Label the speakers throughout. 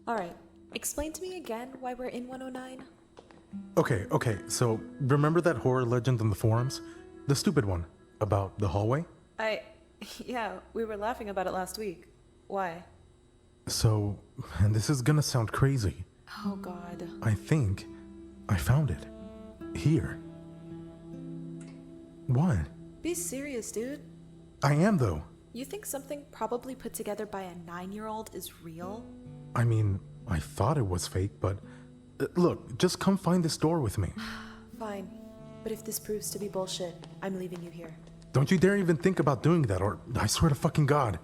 Speaker 1: Alright, explain to me again why we're in 109?
Speaker 2: Okay, so remember that horror legend on the forums? The stupid one, about the hallway?
Speaker 1: Yeah, we were laughing about it last week. Why?
Speaker 2: So, and this is gonna sound crazy.
Speaker 1: Oh god.
Speaker 2: I think I found it. Here. What?
Speaker 1: Be serious, dude.
Speaker 2: I am, though.
Speaker 1: You think something probably put together by a 9-year-old is real?
Speaker 2: I mean, I thought it was fake, but... look, just come find this door with me.
Speaker 1: Fine. But if this proves to be bullshit, I'm leaving you here.
Speaker 2: Don't you dare even think about doing that, or I swear to fucking God.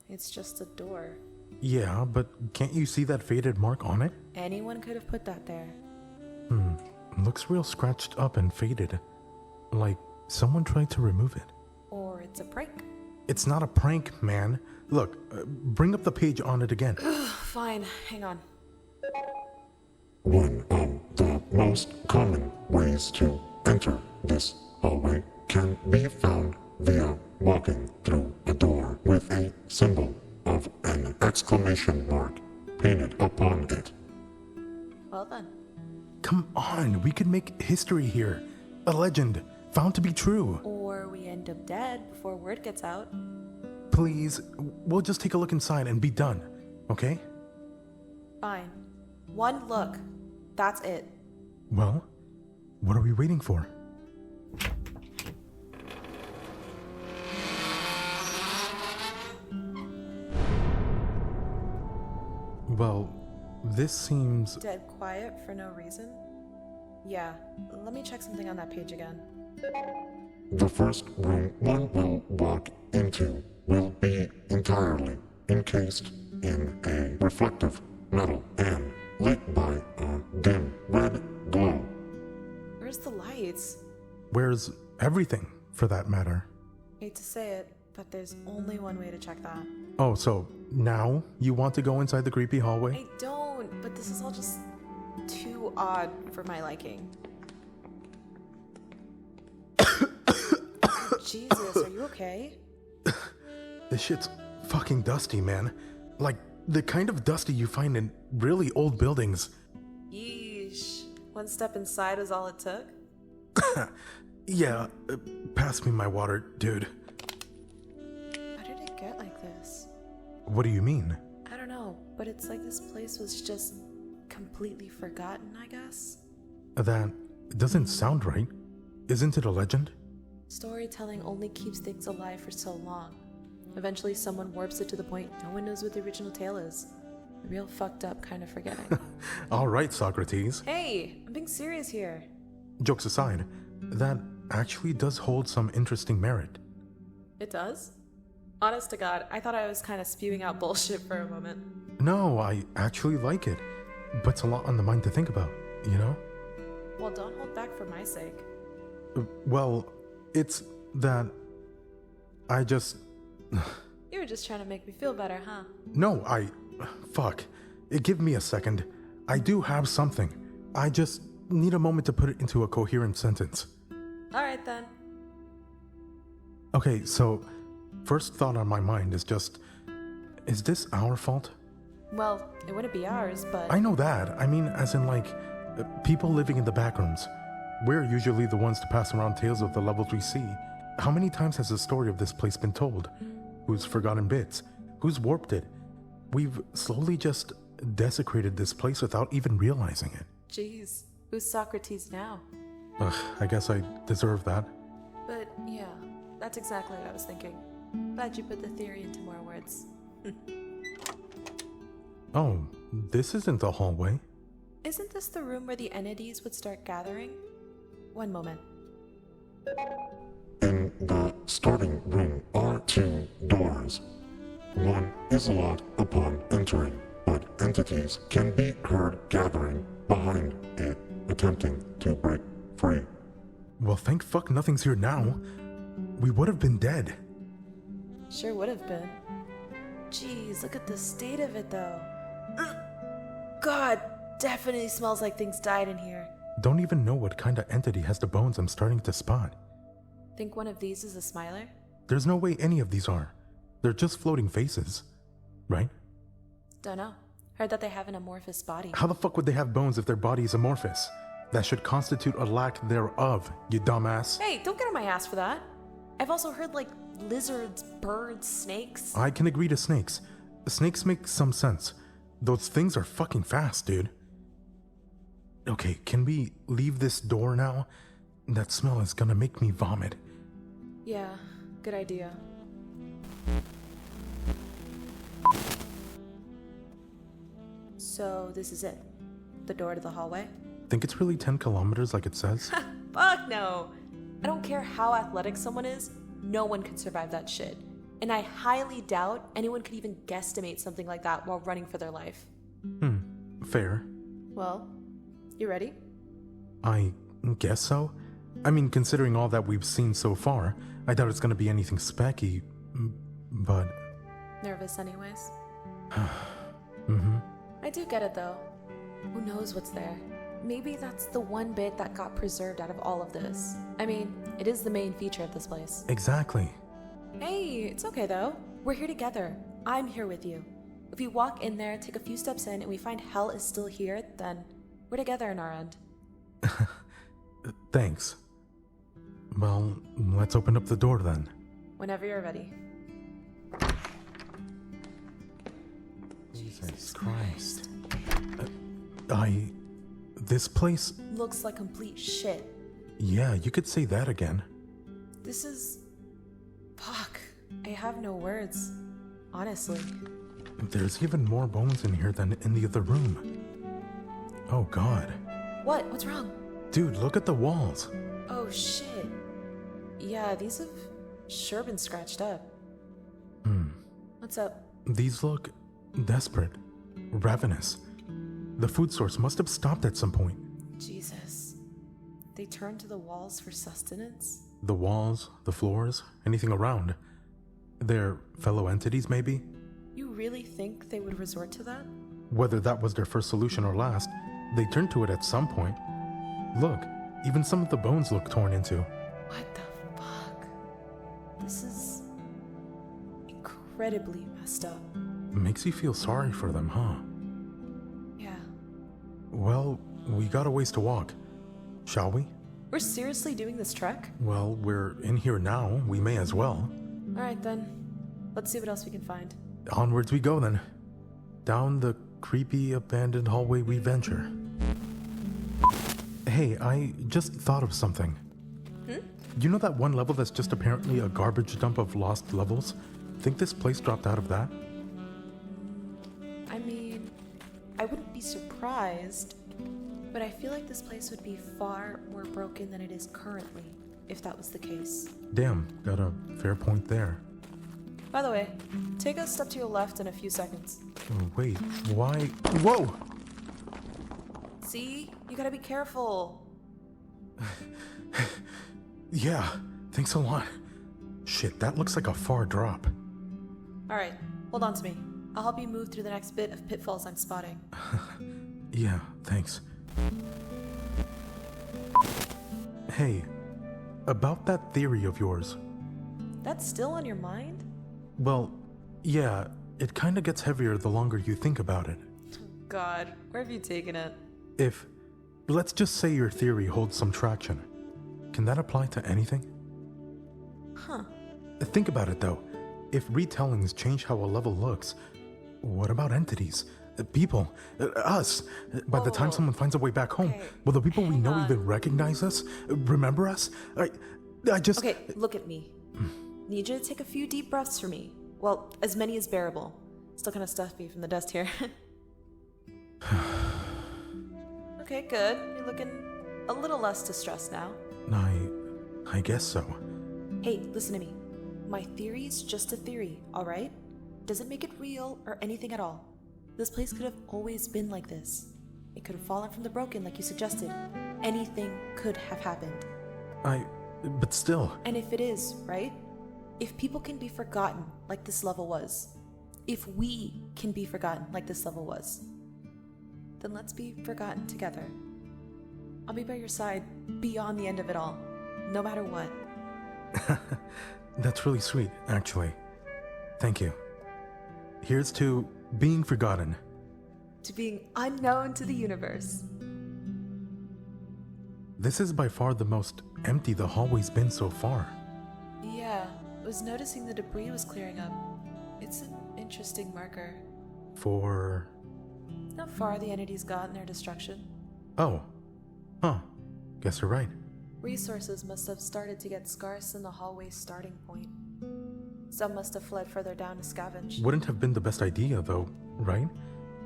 Speaker 1: It's just a door.
Speaker 2: Yeah, but can't you see that faded mark on it?
Speaker 1: Anyone could have put that there.
Speaker 2: Looks real scratched up and faded. Like someone tried to remove it.
Speaker 1: Or it's a prank.
Speaker 2: It's not a prank, man. Look, bring up the page on it again.
Speaker 1: Fine, hang on.
Speaker 3: One of the most common ways to enter this hallway can be found via walking through a door with a symbol of an exclamation mark painted upon it.
Speaker 1: Well then.
Speaker 2: Come on, we could make history here. A legend, found to be true.
Speaker 1: Or we end up dead before word gets out.
Speaker 2: Please, we'll just take a look inside and be done, okay?
Speaker 1: Fine. One look. That's it.
Speaker 2: Well, what are we waiting for? Well, this seems...
Speaker 1: Dead quiet for no reason? Yeah, let me check something on that page again.
Speaker 3: The first room one will walk into will be entirely encased in a reflective metal and lit by a dim red glow.
Speaker 1: Where's the lights?
Speaker 2: Where's everything, for that matter?
Speaker 1: Hate to say it, but there's only one way to check that.
Speaker 2: Oh, so now you want to go inside the creepy hallway?
Speaker 1: I don't, but this is all just too odd for my liking. Jesus, are you okay?
Speaker 2: This shit's fucking dusty, man. Like, the kind of dusty you find in really old buildings.
Speaker 1: Yeesh. One step inside was all it took?
Speaker 2: Yeah, pass me my water, dude.
Speaker 1: How did it get like this?
Speaker 2: What do you mean?
Speaker 1: I don't know, but it's like this place was just completely forgotten, I guess?
Speaker 2: That doesn't sound right. Isn't it a legend?
Speaker 1: Storytelling only keeps things alive for so long. Eventually someone warps it to the point no one knows what the original tale is. A real fucked up kind of forgetting.
Speaker 2: All right, Socrates.
Speaker 1: Hey, I'm being serious here.
Speaker 2: Jokes aside, that actually does hold some interesting merit.
Speaker 1: It does? Honest to God, I thought I was kind of spewing out bullshit for a moment.
Speaker 2: No, I actually like it. Puts a lot on the mind to think about, you know?
Speaker 1: Well, don't hold back for my sake.
Speaker 2: Well, it's that I just...
Speaker 1: You were just trying to make me feel better, huh?
Speaker 2: No, fuck. Give me a second. I do have something. I just need a moment to put it into a coherent sentence.
Speaker 1: Alright then.
Speaker 2: Okay, so first thought on my mind is just, is this our fault?
Speaker 1: Well, it wouldn't be ours, but...
Speaker 2: I know that. I mean, as in like, people living in the backrooms. We're usually the ones to pass around tales of the levels we see. How many times has the story of this place been told? Who's forgotten bits? Who's warped it? We've slowly just desecrated this place without even realizing it.
Speaker 1: Jeez, who's Socrates now?
Speaker 2: Ugh, I guess I deserve that.
Speaker 1: But yeah, that's exactly what I was thinking. Glad you put the theory into more words.
Speaker 2: Oh, this isn't the hallway.
Speaker 1: Isn't this the room where the entities would start gathering? One moment.
Speaker 3: In the starting room are two doors. One is locked upon entering, but entities can be heard gathering behind it, attempting to break free.
Speaker 2: Well, thank fuck nothing's here now. We would have been dead.
Speaker 1: Sure would have been. Jeez, look at the state of it though. God, definitely smells like things died in here.
Speaker 2: Don't even know what kind of entity has the bones I'm starting to spot.
Speaker 1: Think one of these is a smiler?
Speaker 2: There's no way any of these are. They're just floating faces. right?
Speaker 1: Dunno. Heard that they have an amorphous body.
Speaker 2: How the fuck would they have bones if their body is amorphous? That should constitute a lack thereof, you dumbass.
Speaker 1: Hey, don't get on my ass for that. I've also heard like lizards, birds, snakes.
Speaker 2: I can agree to snakes. Snakes make some sense. Those things are fucking fast, dude. Okay, can we leave this door now? That smell is gonna make me vomit.
Speaker 1: Yeah, good idea. So this is it? The door to the hallway?
Speaker 2: Think it's really 10 kilometers like it says?
Speaker 1: Fuck no! I don't care how athletic someone is, no one could survive that shit. And I highly doubt anyone could even guesstimate something like that while running for their life.
Speaker 2: Fair.
Speaker 1: Well, you ready?
Speaker 2: I guess so. I mean, considering all that we've seen so far, I doubt it's gonna be anything specky, but...
Speaker 1: Nervous anyways?
Speaker 2: Mm-hmm.
Speaker 1: I do get it though. Who knows what's there? Maybe that's the one bit that got preserved out of all of this. I mean, it is the main feature of this place.
Speaker 2: Exactly.
Speaker 1: Hey, it's okay though. We're here together. I'm here with you. If we walk in there, take a few steps in, and we find hell is still here, then we're together in our end.
Speaker 2: Thanks. Well, let's open up the door then.
Speaker 1: Whenever you're ready.
Speaker 2: Jesus Christ. This place?
Speaker 1: Looks like complete shit.
Speaker 2: Yeah, you could say that again.
Speaker 1: This is... Fuck. I have no words. Honestly.
Speaker 2: There's even more bones in here than in the other room. Oh god.
Speaker 1: What? What's wrong?
Speaker 2: Dude, look at the walls.
Speaker 1: Oh shit. Yeah, these have sure been scratched up. What's up?
Speaker 2: These look desperate, ravenous. The food source must have stopped at some point.
Speaker 1: Jesus. They turn to the walls for sustenance?
Speaker 2: The walls, the floors, anything around. They're fellow entities, maybe?
Speaker 1: You really think they would resort to that?
Speaker 2: Whether that was their first solution or last, they turned to it at some point. Look, even some of the bones look torn into.
Speaker 1: What the fuck? This is incredibly messed up.
Speaker 2: Makes you feel sorry for them, huh?
Speaker 1: Yeah.
Speaker 2: Well, we got a ways to walk. Shall we?
Speaker 1: We're seriously doing this trek?
Speaker 2: Well, we're in here now. We may as well.
Speaker 1: Alright then. Let's see what else we can find.
Speaker 2: Onwards we go then. Down the creepy abandoned hallway we venture. Hey, I just thought of something. You know that one level that's just apparently a garbage dump of lost levels? Think this place dropped out of that?
Speaker 1: I mean, I wouldn't be surprised, but I feel like this place would be far more broken than it is currently, if that was the case.
Speaker 2: Damn, got a fair point there.
Speaker 1: By the way, take a step to your left in a few seconds.
Speaker 2: Oh, wait, why? Whoa!
Speaker 1: See? You gotta be careful.
Speaker 2: Yeah, thanks a lot. Shit, that looks like a far drop.
Speaker 1: Alright, hold on to me. I'll help you move through the next bit of pitfalls I'm spotting.
Speaker 2: Yeah, thanks. Hey, about that theory of yours.
Speaker 1: That's still on your mind?
Speaker 2: Well, yeah, it kinda gets heavier the longer you think about it.
Speaker 1: God, where have you taken it?
Speaker 2: If, let's just say your theory holds some traction, can that apply to anything?
Speaker 1: Huh.
Speaker 2: Think about it though. If retellings change how a level looks, what about entities? People? Us? By the time someone finds a way back home,
Speaker 1: okay,
Speaker 2: will the people we
Speaker 1: hang
Speaker 2: know
Speaker 1: on.
Speaker 2: even recognize us? Remember us? I just...
Speaker 1: Okay, look at me. Need you to take a few deep breaths for me. Well, as many as bearable. Still kind of stuffy from the dust here. Okay, good. You're looking a little less distressed now.
Speaker 2: I guess so.
Speaker 1: Hey, listen to me. My theory is just a theory, alright? Doesn't make it real or anything at all. This place could have always been like this. It could have fallen from the broken like you suggested. Anything could have happened.
Speaker 2: But still...
Speaker 1: And if it is, right? If people can be forgotten like this level was, if we can be forgotten like this level was, then let's be forgotten together. I'll be by your side beyond the end of it all, no matter what.
Speaker 2: That's really sweet, actually. Thank you. Here's to being forgotten.
Speaker 1: To being unknown to the universe.
Speaker 2: This is by far the most empty the hallway's been so far.
Speaker 1: Yeah, was noticing the debris was clearing up. It's an interesting marker.
Speaker 2: For...
Speaker 1: How far the entities got in their destruction.
Speaker 2: Oh. Huh. Guess you're right.
Speaker 1: Resources must have started to get scarce in the hallway's starting point. Some must have fled further down to scavenge.
Speaker 2: Wouldn't have been the best idea, though, right?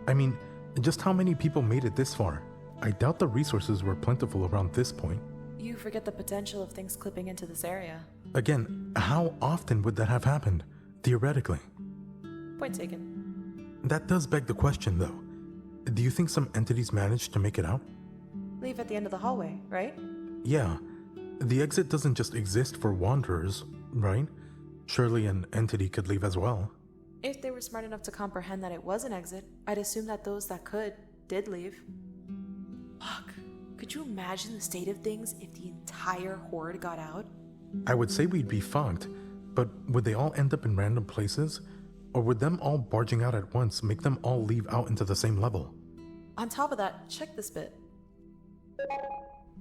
Speaker 2: I mean, just how many people made it this far? I doubt the resources were plentiful around this point.
Speaker 1: You forget the potential of things clipping into this area.
Speaker 2: Again, how often would that have happened, theoretically?
Speaker 1: Point taken.
Speaker 2: That does beg the question, though. Do you think some entities managed to make it out?
Speaker 1: Leave at the end of the hallway, right?
Speaker 2: Yeah. The exit doesn't just exist for wanderers, right? Surely an entity could leave as well.
Speaker 1: If they were smart enough to comprehend that it was an exit, I'd assume that those that could did leave. Fuck. Could you imagine the state of things if the entire horde got out?
Speaker 2: I would say we'd be fucked, but would they all end up in random places? Or would them all barging out at once make them all leave out into the same level?
Speaker 1: On top of that, check this bit.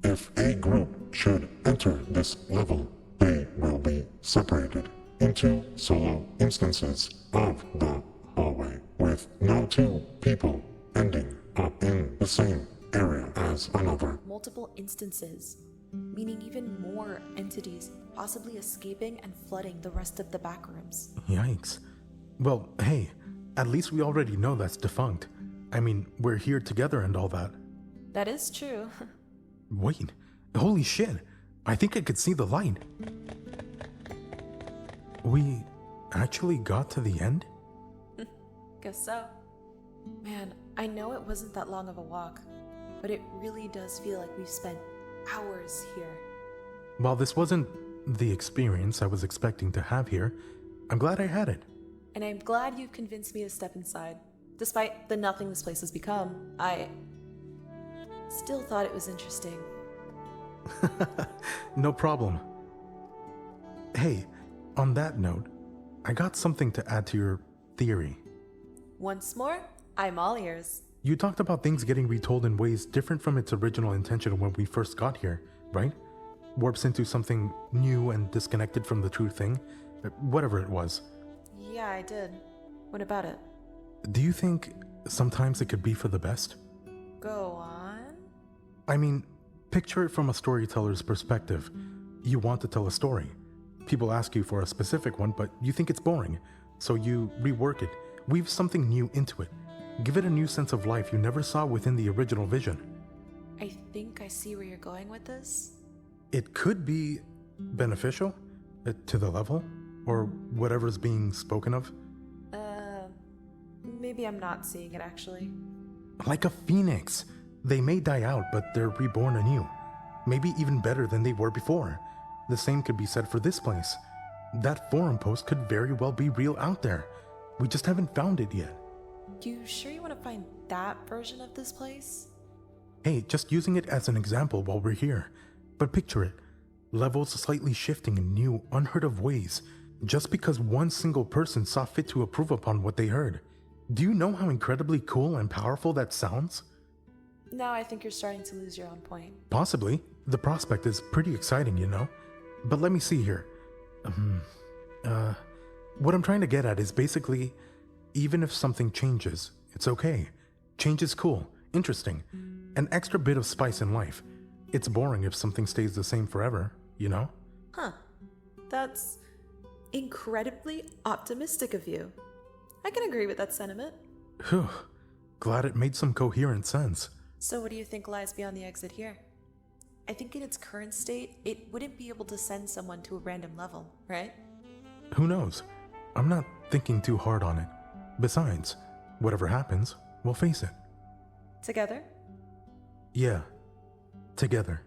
Speaker 3: If a group should enter this level, they will be separated into solo instances of the hallway, with no two people ending up in the same area as another.
Speaker 1: Multiple instances, meaning even more entities possibly escaping and flooding the rest of the backrooms.
Speaker 2: Yikes. Well, hey, at least we already know that's defunct. I mean, we're here together and all that.
Speaker 1: That is true.
Speaker 2: Wait, holy shit. I think I could see the light. We actually got to the end?
Speaker 1: Guess so. Man, I know it wasn't that long of a walk, but it really does feel like we've spent hours here.
Speaker 2: While this wasn't the experience I was expecting to have here, I'm glad I had it.
Speaker 1: And I'm glad you've convinced me to step inside. Despite the nothing this place has become, I still thought it was interesting.
Speaker 2: No problem. Hey, on that note, I got something to add to your theory.
Speaker 1: Once more, I'm all ears.
Speaker 2: You talked about things getting retold in ways different from its original intention when we first got here, right? Warps into something new and disconnected from the true thing, whatever it was.
Speaker 1: Yeah, I did. What about it?
Speaker 2: Do you think sometimes it could be for the best?
Speaker 1: Go on.
Speaker 2: I mean, picture it from a storyteller's perspective. You want to tell a story. People ask you for a specific one, but you think it's boring. So you rework it, weave something new into it. Give it a new sense of life you never saw within the original vision.
Speaker 1: I think I see where you're going with this.
Speaker 2: It could be beneficial to the level, or whatever's being spoken of.
Speaker 1: Maybe I'm not seeing it actually.
Speaker 2: Like a phoenix. They may die out, but they're reborn anew. Maybe even better than they were before. The same could be said for this place. That forum post could very well be real out there. We just haven't found it yet.
Speaker 1: You sure you want to find that version of this place?
Speaker 2: Hey, just using it as an example while we're here. But picture it. Levels slightly shifting in new, unheard of ways, just because one single person saw fit to approve upon what they heard. Do you know how incredibly cool and powerful that sounds?
Speaker 1: Now I think you're starting to lose your own point.
Speaker 2: Possibly. The prospect is pretty exciting, you know? But let me see here. What I'm trying to get at is basically, even if something changes, it's okay. Change is cool, interesting, an extra bit of spice in life. It's boring if something stays the same forever, you know?
Speaker 1: Huh. That's incredibly optimistic of you. I can agree with that sentiment.
Speaker 2: Whew. Glad it made some coherent sense.
Speaker 1: So what do you think lies beyond the exit here? I think in its current state, it wouldn't be able to send someone to a random level, right?
Speaker 2: Who knows? I'm not thinking too hard on it. Besides, whatever happens, we'll face it.
Speaker 1: Together?
Speaker 2: Yeah, together.